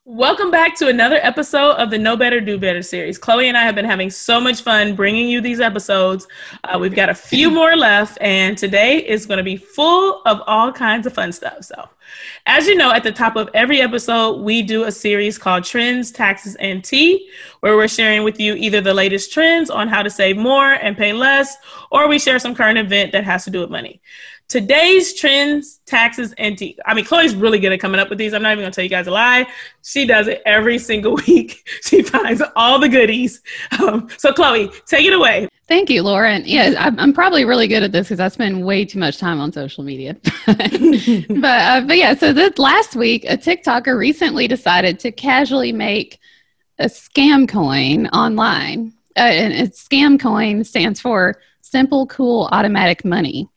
Welcome back to another episode of the Know Better, Do Better series. Chloe and I have been having so much fun bringing you these episodes. We've got a few more left, and today is going to be full of all kinds of fun stuff. So, as you know, at the top of every episode, we do a series called Trends, Taxes, and Tea, where we're sharing with you either the latest trends on how to save more and pay less, or we share some current event that has to do with money. Today's trends, taxes, and tea. I mean, Chloe's really good at coming up with these. I'm not even going to tell you guys a lie. She does it every single week. She finds all the goodies. So Chloe, take it away. Thank you, Lauren. Yeah, I'm probably really good at this because I spend way too much time on social media. but yeah, so this last week, a TikToker recently decided to casually make a scam coin online. And scam coin stands for Simple, Cool, Automatic Money.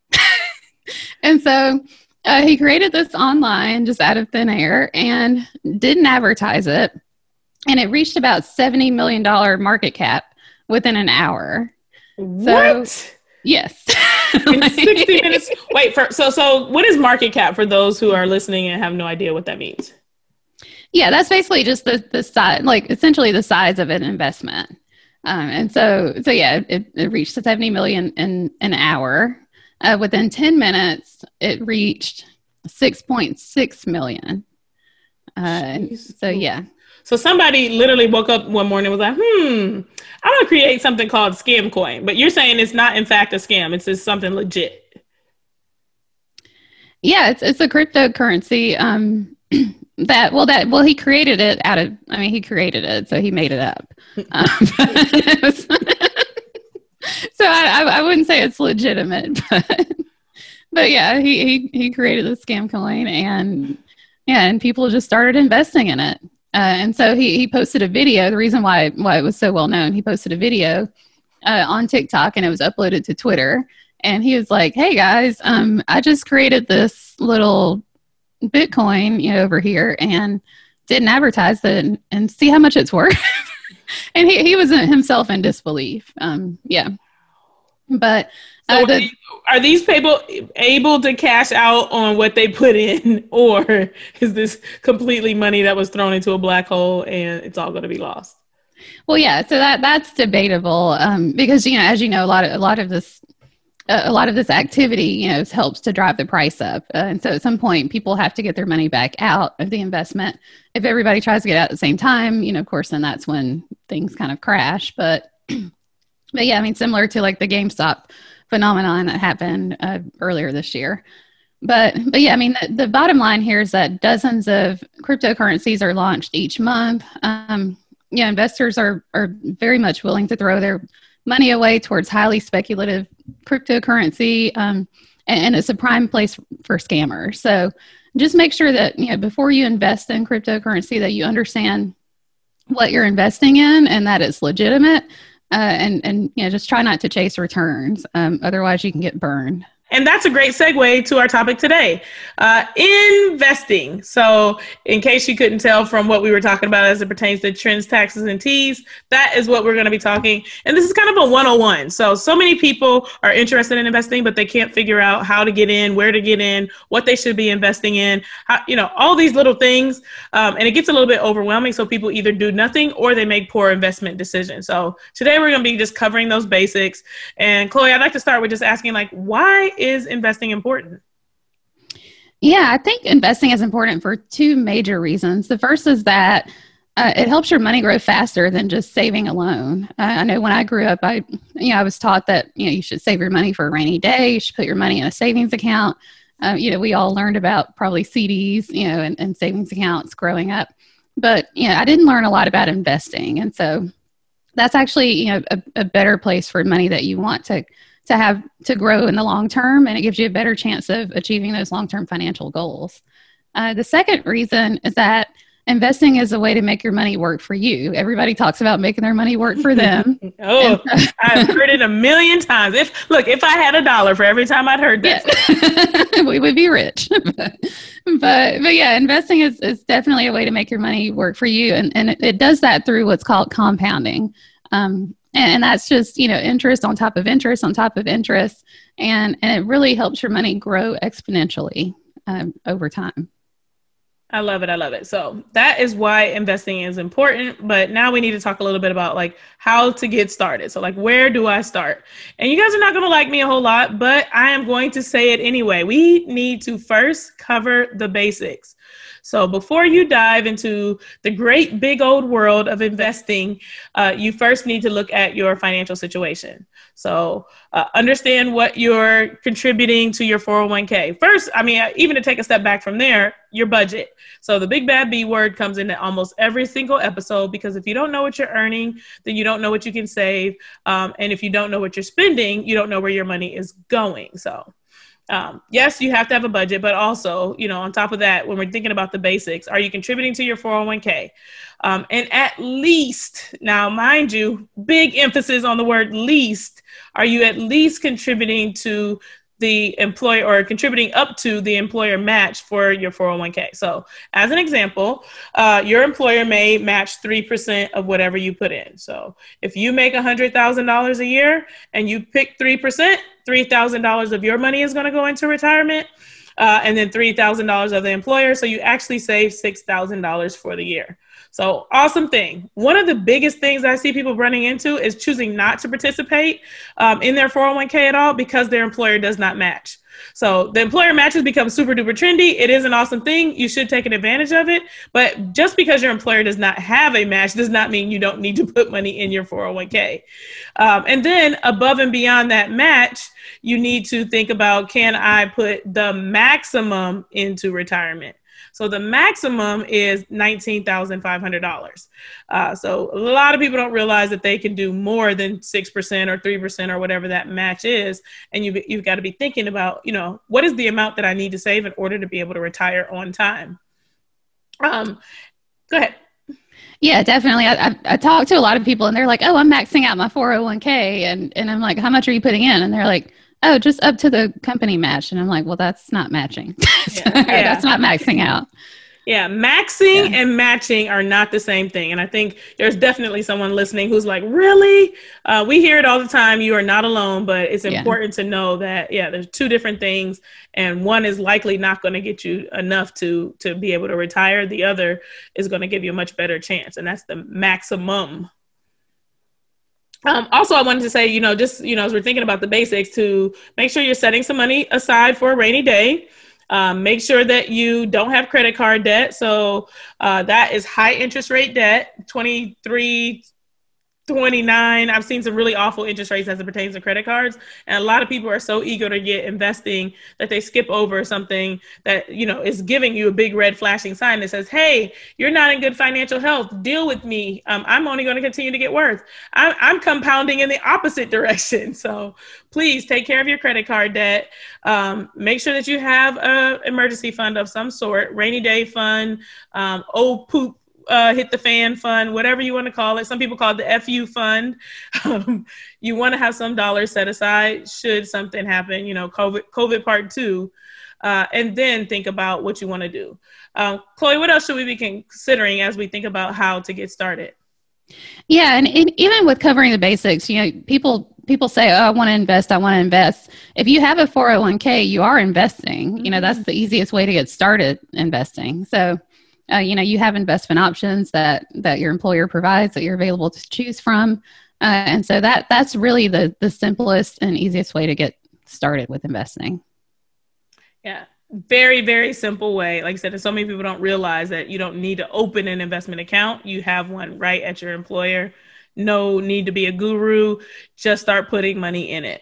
And so he created this online just out of thin air and didn't advertise it. And it reached about $70 million market cap within an hour. What? So, yes. In 60 minutes. Wait, so what is market cap for those who are listening and have no idea what that means? Yeah, that's basically just the size, like essentially the size of an investment. And so yeah, it reached the 70 million in an hour. Within 10 minutes, it reached 6.6 million. So yeah. So somebody literally woke up one morning and was like, I'm going to create something called scam coin. But you're saying it's not in fact a scam. It's just something legit. Yeah, it's a cryptocurrency he created it he created it, so he made it up. So I wouldn't say it's legitimate, but yeah, he created the scam coin and people just started investing in it. And so he posted a video. The reason why it was so well known, he posted a video on TikTok and it was uploaded to Twitter. And he was like, "Hey guys, I just created this little Bitcoin, over here, and didn't advertise it, and see how much it's worth." And he was himself in disbelief. Yeah. But are these people able to cash out on what they put in, or is this completely money that was thrown into a black hole and it's all going to be lost? Well, yeah. So that's debatable because as you know, a lot of this activity helps to drive the price up, and so at some point people have to get their money back out of the investment. If everybody tries to get out at the same time, of course, then that's when things kind of crash. But yeah, I mean, similar to like the GameStop phenomenon that happened earlier this year. But yeah, I mean, the bottom line here is that dozens of cryptocurrencies are launched each month. Investors are very much willing to throw their money away towards highly speculative cryptocurrency, and it's a prime place for scammers. So just make sure that before you invest in cryptocurrency, that you understand what you're investing in and that it's legitimate. And just try not to chase returns. Otherwise, you can get burned. And that's a great segue to our topic today, investing. So in case you couldn't tell from what we were talking about as it pertains to trends, taxes, and teas, that is what we're going to be talking. And this is kind of a 101. So many people are interested in investing, but they can't figure out how to get in, where to get in, what they should be investing in, all these little things. And it gets a little bit overwhelming. So people either do nothing or they make poor investment decisions. So today we're going to be just covering those basics. And Chloe, I'd like to start with just asking, why is investing important? Yeah, I think investing is important for two major reasons. The first is that it helps your money grow faster than just saving alone. I know when I grew up, I was taught that you should save your money for a rainy day. You should put your money in a savings account. We all learned about probably CDs, and savings accounts growing up. But I didn't learn a lot about investing, and so that's actually a better place for money that you want to have to grow in the long term, and it gives you a better chance of achieving those long-term financial goals. The second reason is that investing is a way to make your money work for you. Everybody talks about making their mony work for them. I've heard it a million times. If I had $1 for every time I'd heard that, yeah. We would be rich. but yeah, investing is definitely a way to make your money work for you, and it does that through what's called compounding. And that's just, interest on top of interest on top of interest. And it really helps your money grow exponentially over time. I love it. I love it. So that is why investing is important. But now we need to talk a little bit about like how to get started. So like, where do I start? And you guys are not going to like me a whole lot, but I am going to say it anyway. We need to first cover the basics. So before you dive into the great big old world of investing, you first need to look at your financial situation. So understand what you're contributing to your 401k. First, I mean, even to take a step back from there, your budget. So the big bad B word comes into almost every single episode, because if you don't know what you're earning, then you don't know what you can save. And if you don't know what you're spending, you don't know where your money is going. So yes, you have to have a budget, but also, you know, on top of that, when we're thinking about the basics, are you contributing to your 401k? And at least, now mind you, big emphasis on the word least, are you at least contributing to the employer or contributing up to the employer match for your 401k? So as an example, your employer may match 3% of whatever you put in. So if you make $100,000 a year and you pick 3%, $3,000 of your money is going to go into retirement, and then $3,000 of the employer. So you actually save $6,000 for the year. So awesome thing. One of the biggest things I see people running into is choosing not to participate in their 401k at all because their employer does not match. So the employer matches become super duper trendy. It is an awesome thing. You should take an advantage of it. But just because your employer does not have a match does not mean you don't need to put money in your 401k. And then above and beyond that match, you need to think about, can I put the maximum into retirement? So the maximum is $19,500. So a lot of people don't realize that they can do more than 6% or 3% or whatever that match is. And you've got to be thinking about, you know, what is the amount that I need to save in order to be able to retire on time? Go ahead. Yeah, definitely. I talk to a lot of people and they're like, oh, I'm maxing out my 401k. And I'm like, how much are you putting in? And they're like, oh, just up to the company match. And I'm like, well, that's not matching. That's not maxing out. Yeah, maxing and matching are not the same thing. And I think there's definitely someone listening who's like, really? We hear it all the time. You are not alone, but it's important to know that, there's two different things. And one is likely not going to get you enough to be able to retire. The other is going to give you a much better chance. And that's the maximum. Also, I wanted to say, as we're thinking about the basics, to make sure you're setting some money aside for a rainy day. Make sure that you don't have credit card debt. So that is high interest rate debt, 23, 29. I've seen some really awful interest rates as it pertains to credit cards. And a lot of people are so eager to get investing that they skip over something that, is giving you a big red flashing sign that says, hey, you're not in good financial health. Deal with me. I'm only going to continue to get worse. I'm compounding in the opposite direction. So please take care of your credit card debt. Make sure that you have an emergency fund of some sort, rainy day fund, hit the fan fund, whatever you want to call it. Some people call it the FU fund. You want to have some dollars set aside should something happen, COVID part 2, and then think about what you want to do. Chloe, what else should we be considering as we think about how to get started? Yeah. And even with covering the basics, people say, oh, I want to invest. If you have a 401k, you are investing. That's the easiest way to get started investing. So you have investment options that your employer provides that you're available to choose from. And so that's really the simplest and easiest way to get started with investing. Yeah. Very, very simple way. Like I said, so many people don't realize that you don't need to open an investment account. You have one right at your employer. No need to be a guru. Just start putting money in it.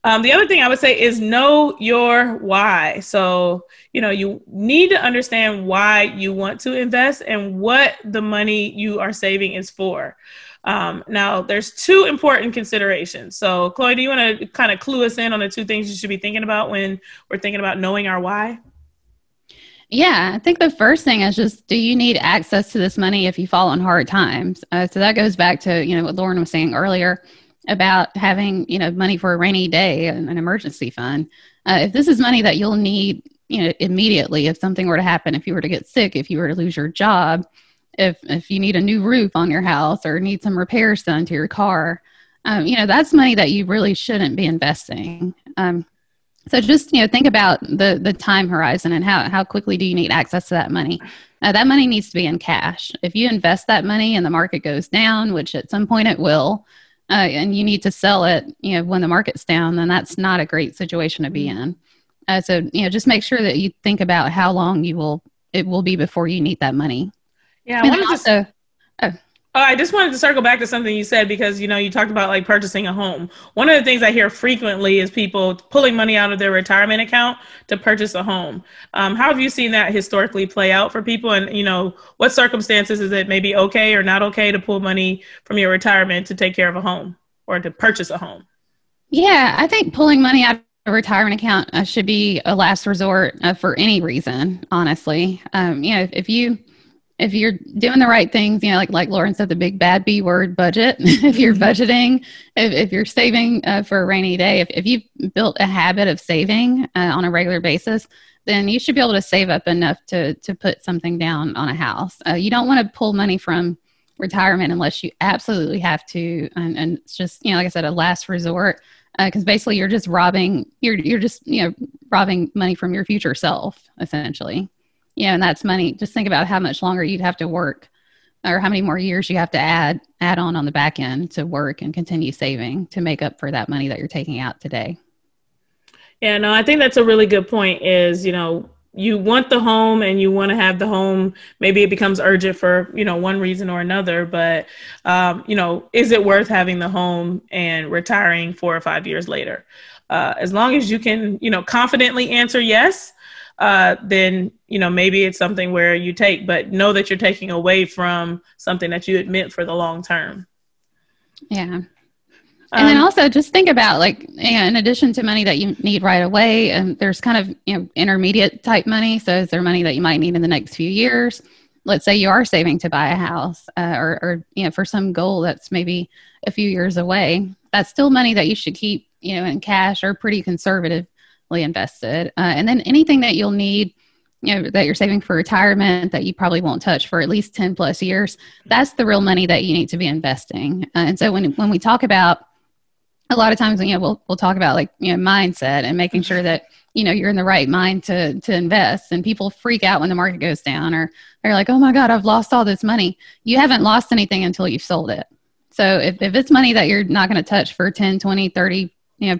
The other thing I would say is know your why. So, you need to understand why you want to invest and what the money you are saving is for. Now, there's two important considerations. So, Chloe, do you want to kind of clue us in on the two things you should be thinking about when we're thinking about knowing our why? Yeah, I think the first thing is just, do you need access to this money if you fall on hard times? So that goes back to, what Lauryn was saying earlier about having, money for a rainy day, an emergency fund. If this is money that you'll need, immediately, if something were to happen, if you were to get sick, if you were to lose your job, if you need a new roof on your house or need some repairs done to your car, that's money that you really shouldn't be investing. So just, think about the time horizon and how quickly do you need access to that money. That money needs to be in cash. If you invest that money and the market goes down, which at some point it will, and you need to sell it, when the market's down, then that's not a great situation to be in. So, just make sure that you think about how long it will be before you need that money. Yeah, I just wanted to circle back to something you said, because, you talked about like purchasing a home. One of the things I hear frequently is people pulling money out of their retirement account to purchase a home. How have you seen that historically play out for people? And, what circumstances is it maybe okay or not okay to pull money from your retirement to take care of a home or to purchase a home? Yeah, I think pulling money out of a retirement account should be a last resort for any reason, honestly. If you're doing the right things, like Lauren said, the big bad B word, budget. If you're budgeting, if you're saving for a rainy day, if you've built a habit of saving on a regular basis, then you should be able to save up enough to put something down on a house. You don't want to pull money from retirement unless you absolutely have to, and it's just, like I said, a last resort, because basically you're just robbing money from your future self, essentially. And that's money. Just think about how much longer you'd have to work, or how many more years you have to add on the back end to work and continue saving to make up for that money that you're taking out today. Yeah, no, I think that's a really good point is, you want the home and you want to have the home. Maybe it becomes urgent for, one reason or another, but, is it worth having the home and retiring 4 or 5 years later? As long as you can, confidently answer yes, then, maybe it's something where you take, but know that you're taking away from something that you admit for the long term. Yeah. And then also just think about in addition to money that you need right away, there's kind of, intermediate type money. So is there money that you might need in the next few years? Let's say you are saving to buy a house or for some goal that's maybe a few years away. That's still money that you should keep, in cash or pretty conservatively invested. And then anything that you'll need, that you're saving for retirement that you probably won't touch for at least 10 plus years, that's the real money that you need to be investing. And so when we talk about, a lot of times, we'll talk about mindset and making sure that, you're in the right mind to invest, and people freak out when the market goes down, or they're like, oh my God, I've lost all this money. You haven't lost anything until you've sold it. So if it's money that you're not going to touch for 10, 20, 30,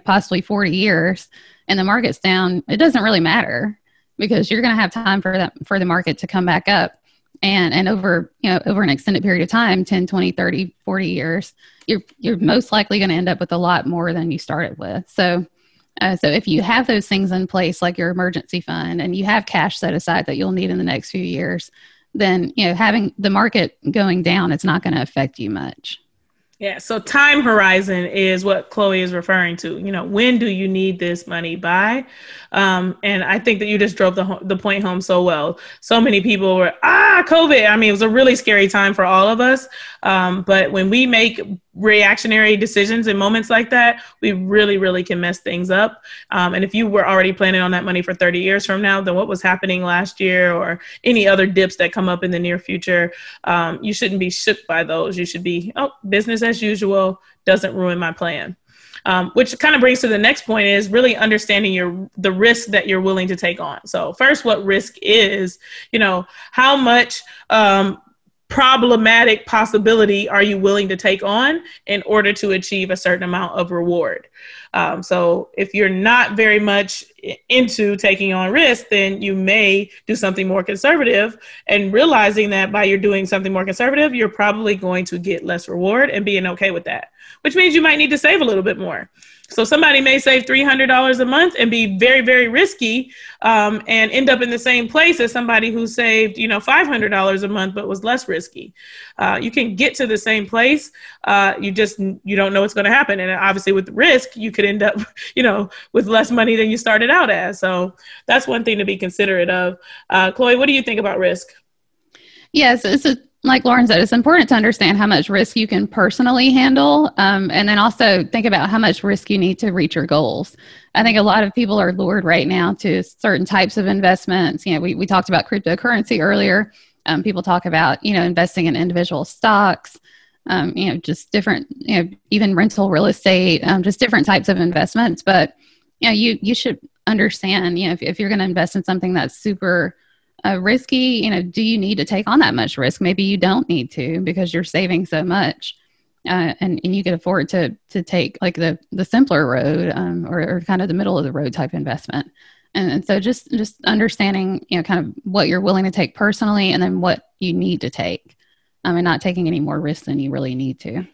possibly 40 years, and the market's down, it doesn't really matter, because you're going to have time for the market to come back up. And over an extended period of time, 10, 20, 30, 40 years, you're most likely going to end up with a lot more than you started with. So if you have those things in place, like your emergency fund, and you have cash set aside that you'll need in the next few years, then, having the market going down, it's not going to affect you much. Yeah. So time horizon is what Chloe is referring to. When do you need this money by? And I think that you just drove the point home so well. So many people were, COVID. I mean, it was a really scary time for all of us. But when we make reactionary decisions in moments like that, we really, really can mess things up. And if you were already planning on that money for 30 years from now, then what was happening last year or any other dips that come up in the near future, you shouldn't be shook by those. You should be, business as usual, doesn't ruin my plan. Which kind of brings to the next point is really understanding the risk that you're willing to take on. So first, what risk is, how much problematic possibility are you willing to take on in order to achieve a certain amount of reward? So if you're not very much into taking on risk, then you may do something more conservative, and realizing that by you're doing something more conservative, you're probably going to get less reward, and being okay with that, which means you might need to save a little bit more. So somebody may save $300 a month and be very, very risky and end up in the same place as somebody who saved, $500 a month, but was less risky. You can get to the same place. You don't know what's going to happen. And obviously with risk, you could end up, with less money than you started out as. So that's one thing to be considerate of. Chloe, what do you think about risk? Yes, like Lauren said, it's important to understand how much risk you can personally handle, and then also think about how much risk you need to reach your goals. I think a lot of people are lured right now to certain types of investments. We talked about cryptocurrency earlier. People talk about, investing in individual stocks, just different, even rental real estate, just different types of investments. But you should understand, if you're going to invest in something that's super risky, do you need to take on that much risk? Maybe you don't need to because you're saving so much. And you can afford to take like the simpler road, or kind of the middle of the road type investment. And so just understanding, kind of what you're willing to take personally, and then what you need to take, and not taking any more risks than you really need to.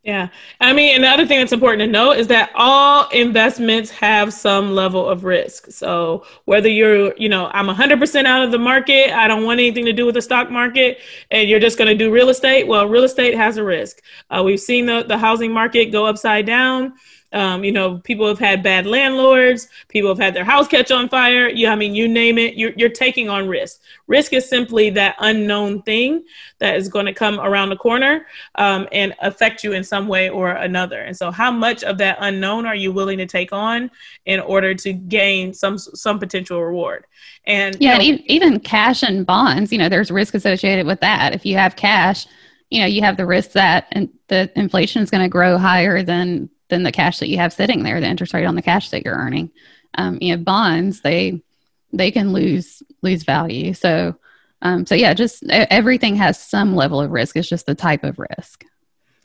Yeah. I mean, and the other thing that's important to know is that all investments have some level of risk. So whether you're, I'm 100% out of the market, I don't want anything to do with the stock market, and you're just going to do real estate. Well, real estate has a risk. We've seen the housing market go upside down. People have had bad landlords, people have had their house catch on fire. You name it, you're taking on risk. Risk is simply that unknown thing that is going to come around the corner, and affect you in some way or another. And so how much of that unknown are you willing to take on in order to gain some potential reward? And even cash and bonds, there's risk associated with that. If you have cash, you have the risk that the inflation is going to grow higher than the cash that you have sitting there, the interest rate on the cash that you're earning. Bonds, they can lose value. So just everything has some level of risk. It's just the type of risk.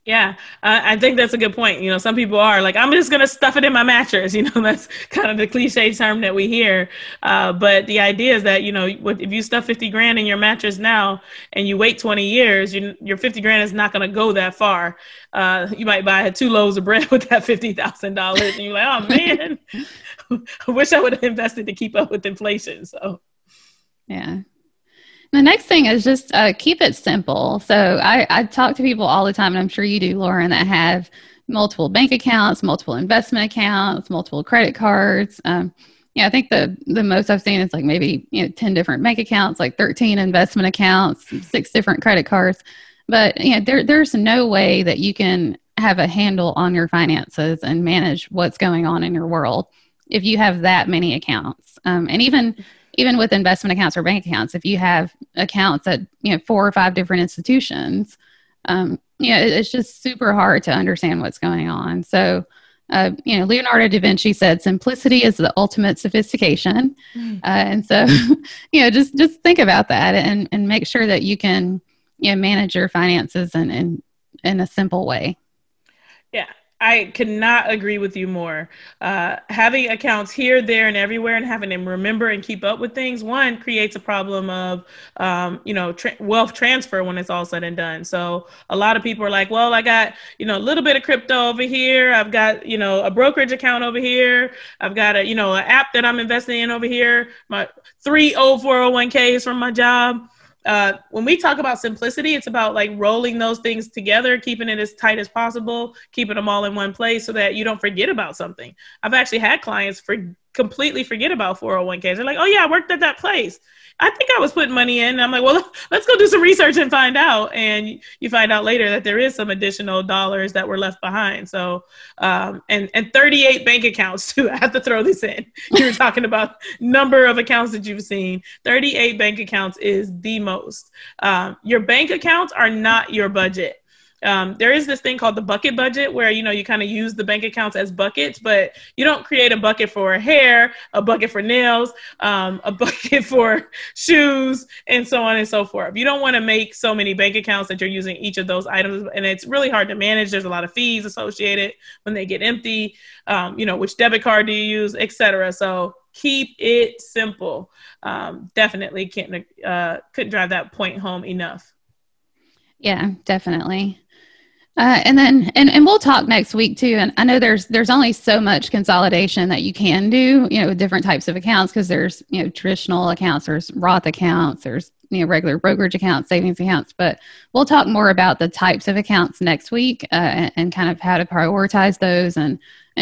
Yeah, I think that's a good point. Some people are like, I'm just going to stuff it in my mattress. That's kind of the cliche term that we hear. But the idea is that, if you stuff 50 grand in your mattress now and you wait 20 years, your 50 grand is not going to go that far. You might buy 2 loaves of bread with that $50,000, and you're like, oh man, I wish I would have invested to keep up with inflation. So, yeah. The next thing is just keep it simple. So I talk to people all the time, and I'm sure you do, Lauren, that have multiple bank accounts, multiple investment accounts, multiple credit cards. I think the most I've seen is like maybe 10 different bank accounts, like 13 investment accounts, 6 different credit cards. But there's no way that you can have a handle on your finances and manage what's going on in your world if you have that many accounts. And even with investment accounts or bank accounts, if you have accounts at 4 or 5 different institutions, it's just super hard to understand what's going on. So, Leonardo da Vinci said, "Simplicity is the ultimate sophistication." And so, just think about that and make sure that you can manage your finances in a simple way. Yeah. I could not agree with you more. Having accounts here, there, and everywhere, and having them remember and keep up with things, one, creates a problem of, wealth transfer when it's all said and done. So a lot of people are like, well, I got, a little bit of crypto over here. I've got, a brokerage account over here. I've got an app that I'm investing in over here. My 3 old 401ks from my job. When we talk about simplicity, it's about like rolling those things together, keeping it as tight as possible, keeping them all in one place so that you don't forget about something. I've actually had clients completely forget about 401ks. They're like, oh yeah, I worked at that place. I think I was putting money in. And I'm like, well, let's go do some research and find out. And you find out later that there is some additional dollars that were left behind. So, and 38 bank accounts too. I have to throw this in. You were talking about number of accounts that you've seen. 38 bank accounts is the most. Your bank accounts are not your budget. There is this thing called the bucket budget where, you kind of use the bank accounts as buckets, but you don't create a bucket for hair, a bucket for nails, a bucket for shoes, and so on and so forth. You don't want to make so many bank accounts that you're using each of those items, and it's really hard to manage. There's a lot of fees associated when they get empty, which debit card do you use, etc. So keep it simple. Definitely couldn't drive that point home enough. Yeah, definitely. And then we'll talk next week too. And I know there's only so much consolidation that you can do, with different types of accounts, because there's, traditional accounts, there's Roth accounts, there's, regular brokerage accounts, savings accounts, but we'll talk more about the types of accounts next week, and kind of how to prioritize those and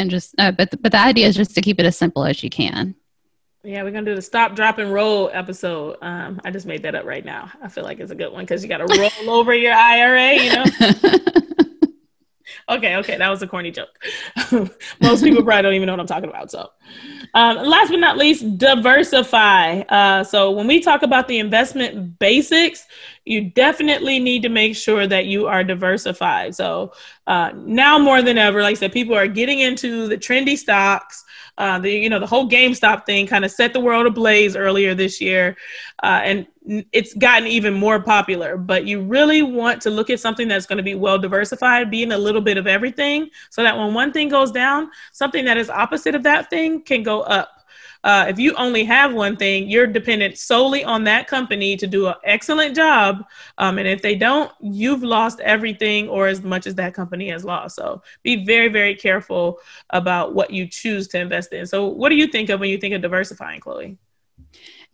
just, but the idea is just to keep it as simple as you can. Yeah, we're going to do the stop, drop, and roll episode. I just made that up right now. I feel like it's a good one because you got to roll over your IRA, Okay, that was a corny joke. Most people probably don't even know what I'm talking about. So last but not least, diversify. So when we talk about the investment basics, you definitely need to make sure that you are diversified. So now more than ever, like I said, people are getting into the trendy stocks. The whole GameStop thing kind of set the world ablaze earlier this year, and it's gotten even more popular. But you really want to look at something that's going to be well diversified, being a little bit of everything, so that when one thing goes down, something that is opposite of that thing can go up. If you only have one thing, you're dependent solely on that company to do an excellent job. And if they don't, you've lost everything or as much as that company has lost. So be very, very careful about what you choose to invest in. So what do you think of when you think of diversifying, Chloe?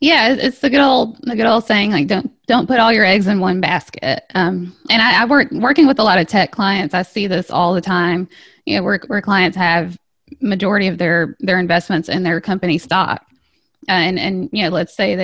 Yeah, it's the good old saying, like, don't put all your eggs in one basket. And I working with a lot of tech clients. I see this all the time, where clients have majority of their investments in their company stock. And let's say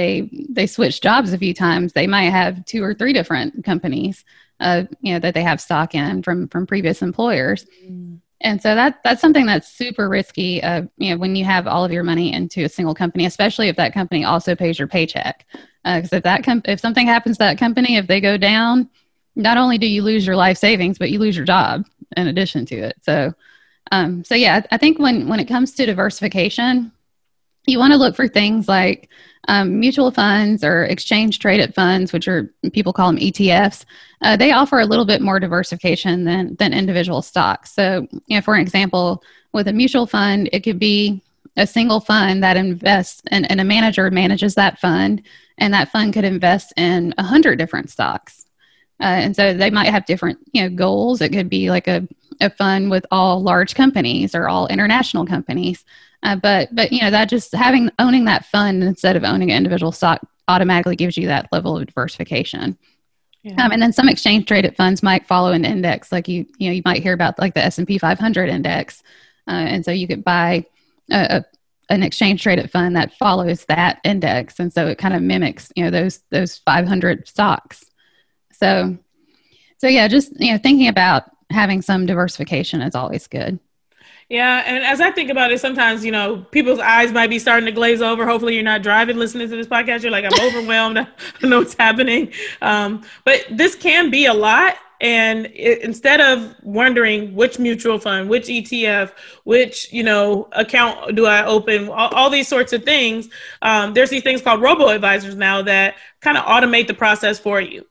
they switch jobs a few times, they might have 2 or 3 different companies, that they have stock in from previous employers. Mm. And so that's something that's super risky, when you have all of your money into a single company, especially if that company also pays your paycheck. Because if something happens to that company, if they go down, not only do you lose your life savings, but you lose your job in addition to it. So yeah, I think when it comes to diversification, you want to look for things like mutual funds or exchange traded funds, which people call them ETFs. They offer a little bit more diversification than individual stocks. So, for an example, with a mutual fund, it could be a single fund that invests, and a manager manages that fund, and that fund could invest in 100 different stocks. And so they might have different, goals. It could be like a fund with all large companies or all international companies. But that just owning that fund instead of owning an individual stock automatically gives you that level of diversification. Yeah. And then some exchange traded funds might follow an index, like you might hear about like the S&P 500 index. And so you could buy an exchange traded fund that follows that index. And so it kind of mimics, those 500 stocks. So yeah, just, thinking about having some diversification is always good. Yeah. And as I think about it, sometimes, people's eyes might be starting to glaze over. Hopefully you're not driving, listening to this podcast. You're like, I'm overwhelmed. I don't know what's happening. But this can be a lot. And instead of wondering which mutual fund, which ETF, which, account do I open, all these sorts of things, there's these things called robo-advisors now that kind of automate the process for you.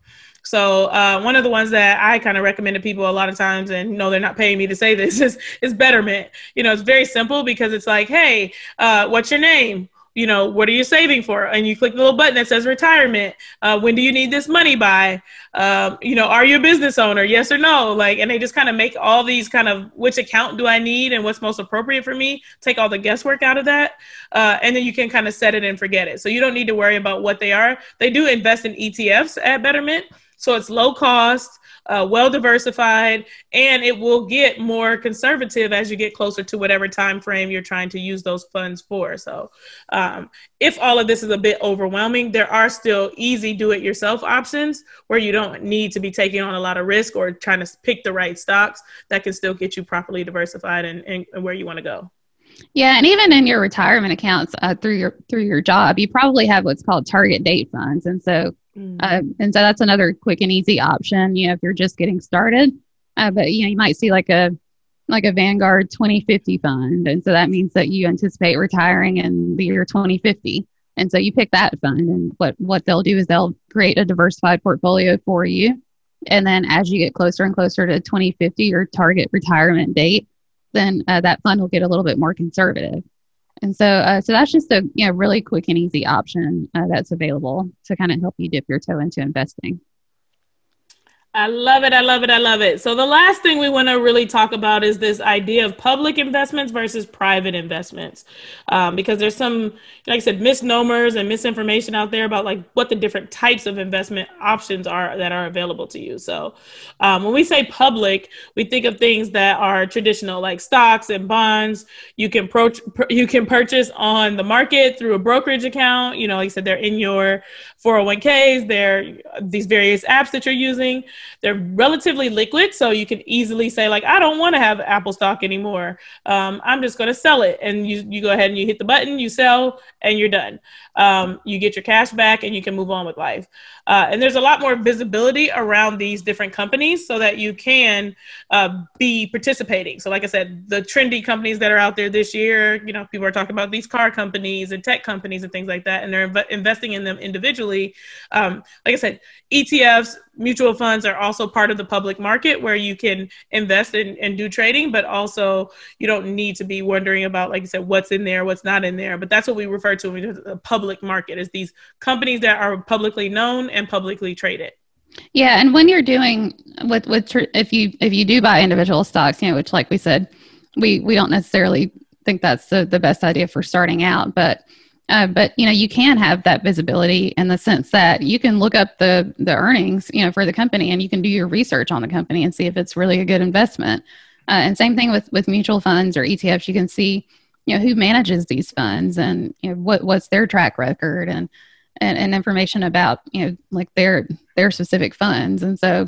So one of the ones that I kind of recommend to people a lot of times, and they're not paying me to say this, is Betterment. It's very simple because it's like, hey, what's your name? What are you saving for? And you click the little button that says retirement. When do you need this money by? Are you a business owner? Yes or no? And they just kind of make all these kind of, which account do I need and what's most appropriate for me? Take all the guesswork out of that. And then you can kind of set it and forget it. So you don't need to worry about what they are. They do invest in ETFs at Betterment. So it's low cost, well diversified, and it will get more conservative as you get closer to whatever time frame you're trying to use those funds for. So if all of this is a bit overwhelming, there are still easy do-it-yourself options where you don't need to be taking on a lot of risk or trying to pick the right stocks that can still get you properly diversified and where you want to go. Yeah, and even in your retirement accounts through your job, you probably have what's called target date funds, and so that's another quick and easy option. If you're just getting started, but you might see like a Vanguard 2050 fund, and so that means that you anticipate retiring in the year 2050, and so you pick that fund, and what they'll do is they'll create a diversified portfolio for you, and then as you get closer and closer to 2050, your target retirement date, then that fund will get a little bit more conservative. And so that's just a really quick and easy option that's available to kind of help you dip your toe into investing. I love it. I love it. I love it. So the last thing we want to really talk about is this idea of public investments versus private investments, because there's some, like I said, misnomers and misinformation out there about what the different types of investment options are that are available to you. So when we say public, we think of things that are traditional, like stocks and bonds. You can purchase on the market through a brokerage account. Like I said, they're in your 401ks, they're these various apps that you're using. They're relatively liquid, so you can easily say like, I don't want to have Apple stock anymore. I'm just going to sell it. And you go ahead and you hit the button, you sell, and you're done. You get your cash back and you can move on with life. And there's a lot more visibility around these different companies so that you can be participating. So like I said, the trendy companies that are out there this year, you know, people are talking about these car companies and tech companies and things like that, and they're investing in them individually. Like I said, ETFs, mutual funds are also part of the public market where you can invest in and do trading, but also you don't need to be wondering about, like I said, what's in there, what's not in there. But that's what we refer to when the public market is these companies that are publicly known and publicly traded. Yeah, and when you're doing if you do buy individual stocks, you know, which like we said, we don't necessarily think that's the best idea for starting out, but you know, you can have that visibility in the sense that you can look up the earnings, you know, for the company, and you can do your research on the company and see if it's really a good investment. And same thing with mutual funds or ETFs. You can see, you know, who manages these funds and, you know, what's their track record and information about, you know, like their specific funds. And so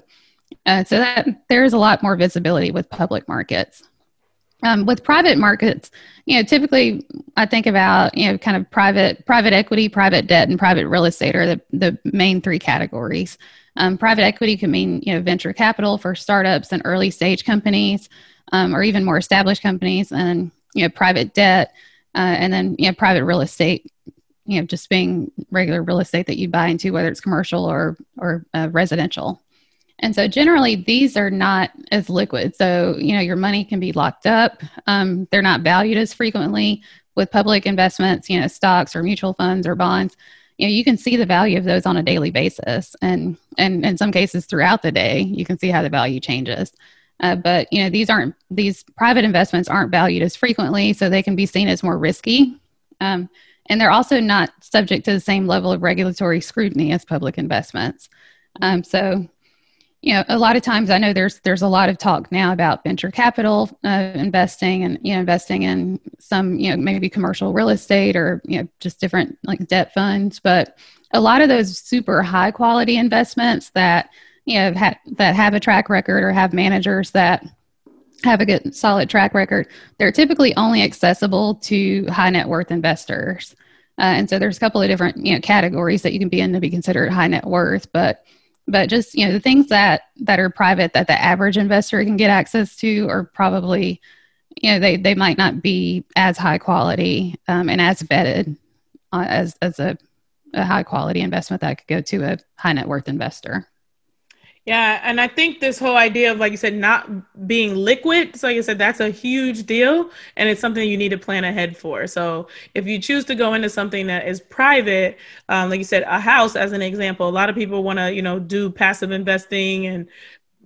that there is a lot more visibility with public markets. With private markets, you know, typically I think about, you know, kind of private equity, private debt, and private real estate are the main three categories. Private equity can mean, you know, venture capital for startups and early stage companies, or even more established companies, and, you know, private debt, and then, you know, private real estate, you know, just being regular real estate that you buy into, whether it's commercial or residential. And so generally these are not as liquid. So, you know, your money can be locked up. They're not valued as frequently. With public investments, you know, stocks or mutual funds or bonds, you know, you can see the value of those on a daily basis. And in some cases throughout the day, you can see how the value changes. But, you know, these private investments aren't valued as frequently, so they can be seen as more risky. And they're also not subject to the same level of regulatory scrutiny as public investments. So, you know, a lot of times I know there's a lot of talk now about venture capital investing, and, you know, investing in some, you know, maybe commercial real estate or, you know, just different like debt funds. But a lot of those super high quality investments that, you know, that have a track record or have managers that have a good solid track record, they're typically only accessible to high net worth investors. And so there's a couple of different, you know, categories that you can be in to be considered high net worth, but just, you know, the things that are private that the average investor can get access to are probably, you know, they might not be as high quality and as vetted as a high quality investment that could go to a high net worth investor. Yeah. And I think this whole idea of, like you said, not being liquid, so like I said, that's a huge deal. And it's something you need to plan ahead for. So if you choose to go into something that is private, like you said, a house as an example, a lot of people want to, you know, do passive investing and,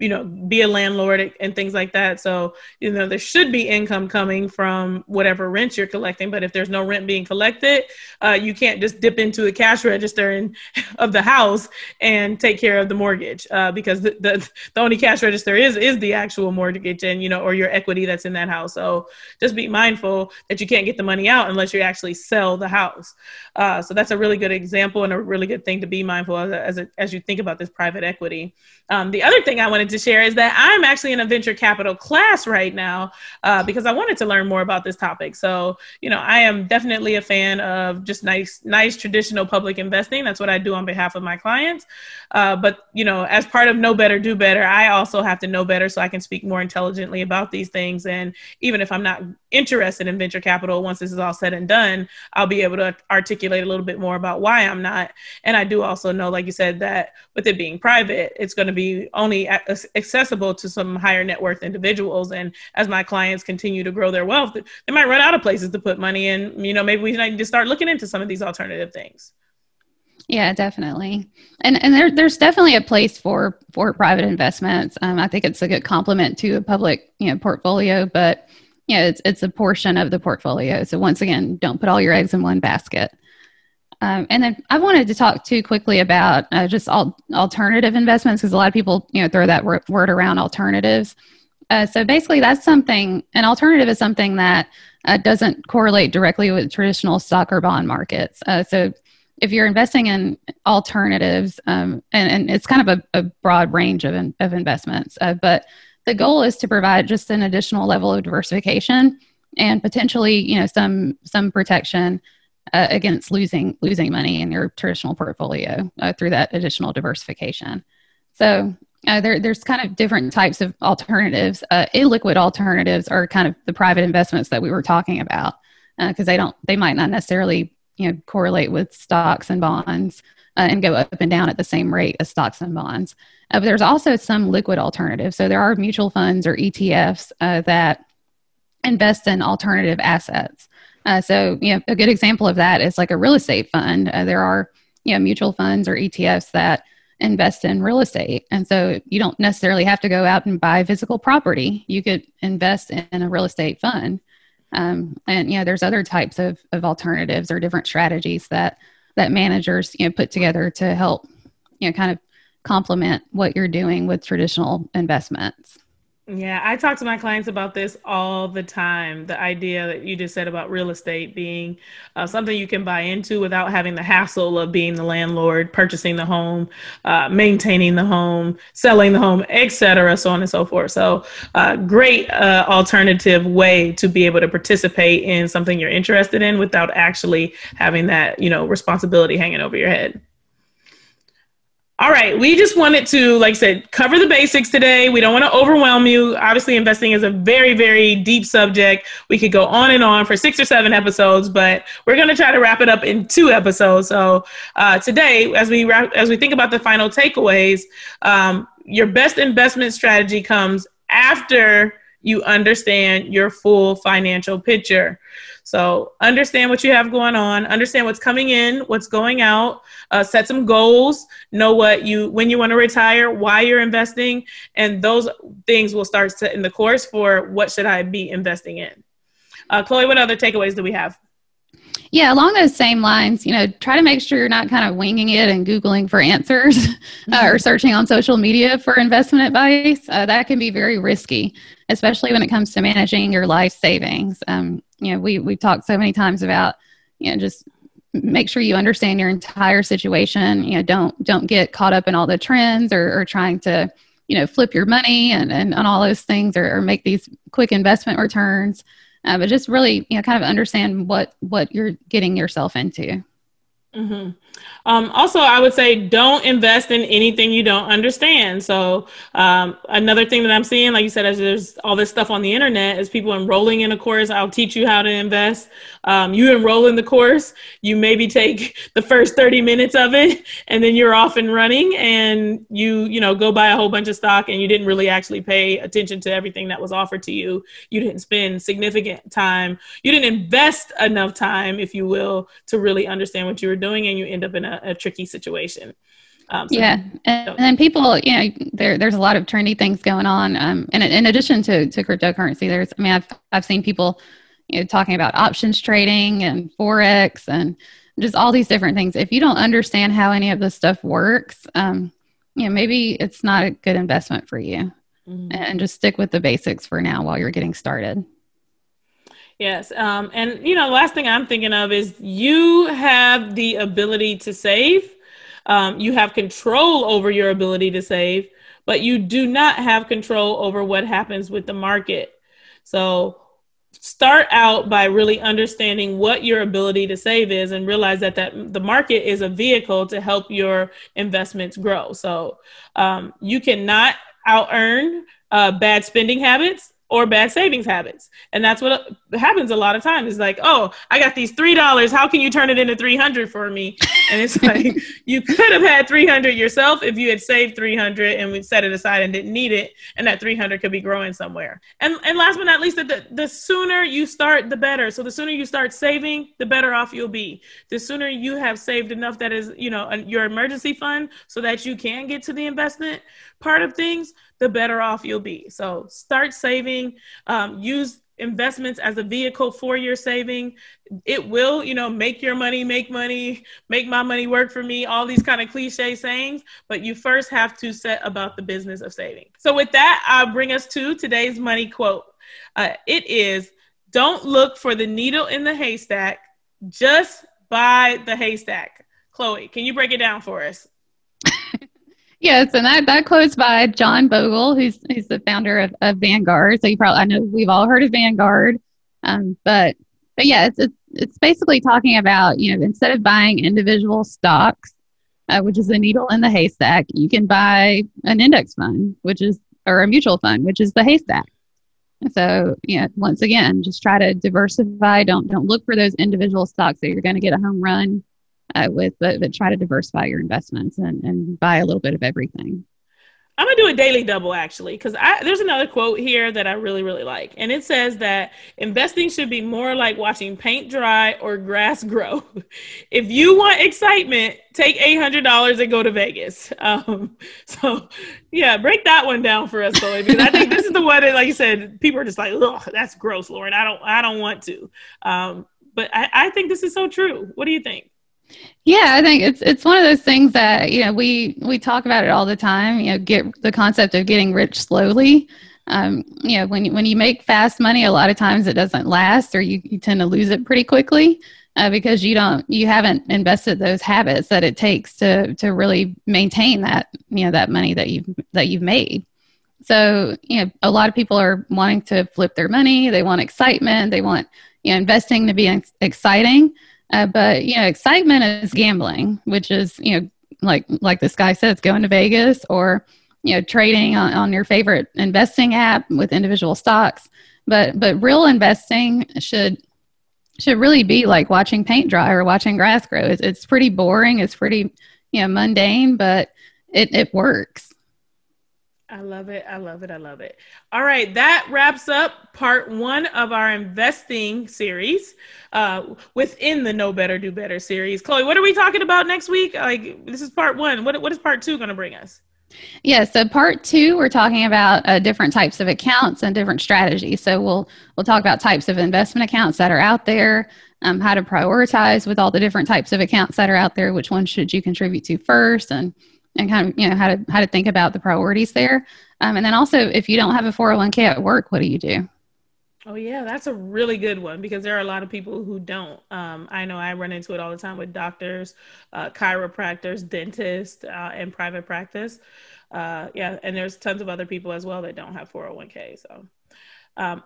you know, be a landlord and things like that. So, you know, there should be income coming from whatever rent you're collecting. But if there's no rent being collected, you can't just dip into a cash register of the house and take care of the mortgage, because the only cash register is the actual mortgage and, you know, or your equity that's in that house. So just be mindful that you can't get the money out unless you actually sell the house. So that's a really good example and a really good thing to be mindful of as you think about this private equity. The other thing I wanted to share is that I'm actually in a venture capital class right now because I wanted to learn more about this topic. So, you know, I am definitely a fan of just nice traditional public investing. That's what I do on behalf of my clients. But, you know, as part of Know Better, Do Better, I also have to know better so I can speak more intelligently about these things. And even if I'm not interested in venture capital, once this is all said and done, I'll be able to articulate a little bit more about why I'm not. And I do also know, like you said, that with it being private, it's going to be only accessible to some higher net worth individuals. And as my clients continue to grow their wealth, they might run out of places to put money in. You know, maybe we need to start looking into some of these alternative things. Yeah, definitely. And there's definitely a place for private investments. I think it's a good complement to a public, you know, portfolio, but you know, it's a portion of the portfolio. So once again, don't put all your eggs in one basket. And then I wanted to talk too quickly about just alternative investments, because a lot of people, you know, throw that word around, alternatives. So basically that's an alternative is something that doesn't correlate directly with traditional stock or bond markets. So if you're investing in alternatives, and it's kind of a broad range of investments, but the goal is to provide just an additional level of diversification and potentially, some protection against losing money in your traditional portfolio through that additional diversification. So there's kind of different types of alternatives. Illiquid alternatives are kind of the private investments that we were talking about, because they might not necessarily correlate with stocks and bonds and go up and down at the same rate as stocks and bonds. But there's also some liquid alternatives. So there are mutual funds or ETFs that invest in alternative assets. So a good example of that is like a real estate fund. There are mutual funds or ETFs that invest in real estate. And so you don't necessarily have to go out and buy physical property. You could invest in a real estate fund. And there's other types of alternatives or different strategies that managers put together to help kind of complement what you're doing with traditional investments. Yeah, I talk to my clients about this all the time. The idea that you just said about real estate being something you can buy into without having the hassle of being the landlord, purchasing the home, maintaining the home, selling the home, etc., so on and so forth. So great alternative way to be able to participate in something you're interested in without actually having that, responsibility hanging over your head. All right. We just wanted to, like I said, cover the basics today. We don't want to overwhelm you. Obviously, investing is a very, very deep subject. We could go on and on for 6 or 7 episodes, but we're going to try to wrap it up in 2 episodes. So today, as we think about the final takeaways, your best investment strategy comes after you understand your full financial picture. So understand what you have going on, understand what's coming in, what's going out, set some goals, know when you want to retire, why you're investing, and those things will start setting the course for what should I be investing in. Chloe, what other takeaways do we have? Yeah, along those same lines, try to make sure you're not kind of winging it and Googling for answers or searching on social media for investment advice. That can be very risky, especially when it comes to managing your life savings. We've talked so many times about, just make sure you understand your entire situation. Don't get caught up in all the trends or trying to, flip your money and all those things or make these quick investment returns. But just really, kind of understand what you're getting yourself into. Mm-hmm. Also, I would say don't invest in anything you don't understand. So another thing that I'm seeing, like you said, as there's all this stuff on the internet, is people enrolling in a course. I'll teach you how to invest. You enroll in the course, you maybe take the first 30 minutes of it, and then you're off and running, and you go buy a whole bunch of stock, and you didn't really actually pay attention to everything that was offered to you. You didn't spend significant time. You didn't invest enough time, if you will, to really understand what you were doing, and you end up in a tricky situation. And then people, there's a lot of trendy things going on. And in addition to cryptocurrency, I've seen people, talking about options trading and Forex and just all these different things. If you don't understand how any of this stuff works, maybe it's not a good investment for you. Mm-hmm. And just stick with the basics for now while you're getting started. Yes. And, the last thing I'm thinking of is you have the ability to save. You have control over your ability to save, but you do not have control over what happens with the market. So start out by really understanding what your ability to save is and realize that the market is a vehicle to help your investments grow. So you cannot out-earn bad spending habits or bad savings habits. And that's what happens a lot of times. It's like, oh, I got these $3. How can you turn it into $300 for me? And it's like, you could have had $300 yourself if you had saved $300 and we set it aside and didn't need it. And that $300 could be growing somewhere. And last but not least, the sooner you start, the better. So the sooner you start saving, the better off you'll be. The sooner you have saved enough that is, your emergency fund so that you can get to the investment part of things, the better off you'll be. So start saving, use investments as a vehicle for your saving. It will, make your money, make my money work for me, all these kind of cliche sayings, but you first have to set about the business of saving. So with that, I'll bring us to today's money quote. It is, don't look for the needle in the haystack, just buy the haystack. Chloe, can you break it down for us? Yes, and that quote's by John Bogle, who's the founder of Vanguard. So I know we've all heard of Vanguard, but yeah, it's basically talking about, instead of buying individual stocks, which is the needle in the haystack, you can buy an index fund, or a mutual fund, which is the haystack. So, once again, just try to diversify. Don't look for those individual stocks that you're going to get a home run with, but try to diversify your investments and buy a little bit of everything. I'm going to do a daily double, actually, because there's another quote here that I really, really like. And it says that investing should be more like watching paint dry or grass grow. If you want excitement, take $800 and go to Vegas. So, yeah, break that one down for us, Chloe, because I think this is the one that, like you said, people are just like, oh, that's gross, Lauren. I don't want to. But I think this is so true. What do you think? Yeah, I think it's one of those things that, we talk about it all the time, get the concept of getting rich slowly. When you make fast money, a lot of times it doesn't last, or you tend to lose it pretty quickly because you haven't invested those habits that it takes to really maintain that, that money that you've made. So, a lot of people are wanting to flip their money. They want excitement. They want, investing to be exciting. But excitement is gambling, which is, like this guy says, going to Vegas, or, trading on your favorite investing app with individual stocks. But real investing should really be like watching paint dry or watching grass grow. It's pretty boring. It's pretty, mundane, but it works. I love it. I love it. I love it. All right. That wraps up part 1 of our investing series within the Know Better, Do Better series. Chloe, what are we talking about next week? Like, this is part 1. What is part 2 going to bring us? Yeah. So part 2, we're talking about different types of accounts and different strategies. So we'll talk about types of investment accounts that are out there, how to prioritize with all the different types of accounts that are out there, which one should you contribute to first, and kind of, how to think about the priorities there. And then also, if you don't have a 401k at work, what do you do? Oh, yeah, that's a really good one, because there are a lot of people who don't. I know I run into it all the time with doctors, chiropractors, dentists, and private practice. Yeah, and there's tons of other people as well that don't have 401k. So.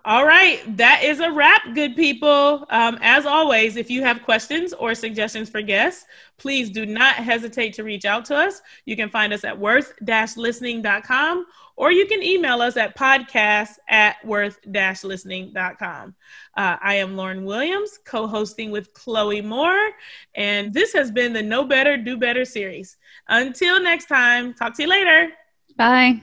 All right, that is a wrap, good people. As always, if you have questions or suggestions for guests, please do not hesitate to reach out to us. You can find us at worth-listening.com, or you can email us at podcast@worth-listening.com. I am Lauren Williams, co-hosting with Chloe Moore, and this has been the Know Better, Do Better series. Until next time, talk to you later. Bye.